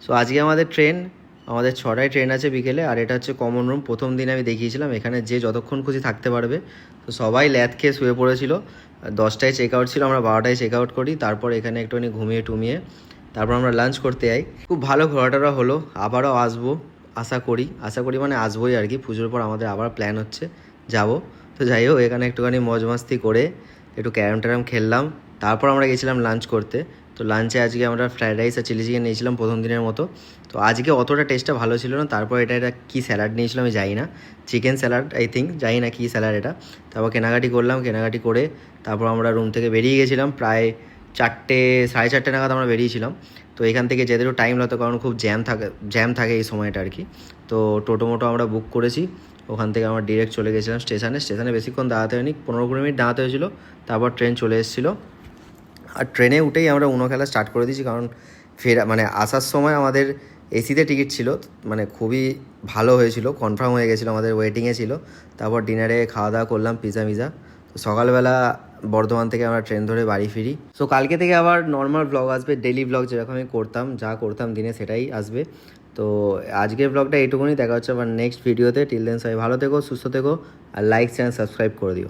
So আজকে আমাদের আমাদের 6টায় ট্রেন আছে বিকেলে, আর এটা হচ্ছে কমন রুম। প্রথম দিন আমি দেখিয়েছিলাম, এখানে যে যতক্ষণ খুশি থাকতে পারবে। তো সবাই ল্যাদ খেয়ে শুয়ে পড়েছিল। 10টায় চেক আউট ছিল, আমরা 12টায় চেক আউট করি। তারপর এখানে একটুখানি ঘুমিয়ে টুমিয়ে তারপর আমরা লাঞ্চ করতে যাই। খুব ভালো ঘোরাটোরা হলো, আবারও আসবো আশা করি মানে আসবোই আর কি। পুজোর পর আমাদের আবার প্ল্যান হচ্ছে যাব। তো যাই হোক, এখানে একটুখানি মজ মাস্তি করে একটু ক্যারাম ট্যারাম খেললাম। তারপর আমরা গেছিলাম লাঞ্চ করতে। তো লাঞ্চে আজকে আমরা ফ্রায়েড রাইস আর চিলি চিকেন নিয়েছিলাম প্রথম দিনের মতো। তো আজকে অতটা টেস্টটা ভালো ছিল না। তারপর এটা কী স্যালাড নিয়েছিলাম আমি জানি না, চিকেন স্যালাড আই থিঙ্ক, জানি না কী স্যালাড এটা। তারপর কেনাকাটি করলাম, কেনাকাটি করে তারপর আমরা রুম থেকে বেরিয়ে গেছিলাম প্রায় 4টে 4:30 নাগাদ আমরা বেরিয়েছিলাম। তো এখান থেকে যেতেও টাইম লাগতো, কারণ খুব জ্যাম থাকে এই সময়টা আর কি। তো টোটো মোটো আমরা বুক করেছি, ওখান থেকে আমরা ডিরেক্ট চলে গেছিলাম স্টেশনে বেশিক্ষণ দাঁড়াতে হয়নি, 15-20 মিনিট দাঁড়াতে হয়েছিল। তারপর ট্রেন চলে এসেছিলো। আর ট্রেনে উঠেই আমরা উনো খেলা স্টার্ট করে দিয়েছি, কারণ মানে আসার সময় আমাদের এসিতে টিকিট ছিল, মানে খুবই ভালো হয়েছিল, কনফার্ম হয়ে গেছিলো, আমাদের ওয়েটিংয়ে ছিল। তারপর ডিনারে খাওয়া দাওয়া করলাম পিজা মিজা। তো সকালবেলা বর্ধমান থেকে আমরা ট্রেন ধরে বাড়ি ফিরি। সো কালকে থেকে আবার নর্মাল ব্লগ আসবে, ডেলি ব্লগ যেরকম আমি যা করতাম দিনে সেটাই আসবে। তো আজকের ব্লগটা এইটুকুনি, দেখা হচ্ছে আবার নেক্সট ভিডিওতে। টিল দেন সবাই ভালো থেকো, সুস্থ থেকো, আর লাইক চ্যানেল সাবস্ক্রাইব করে দিও।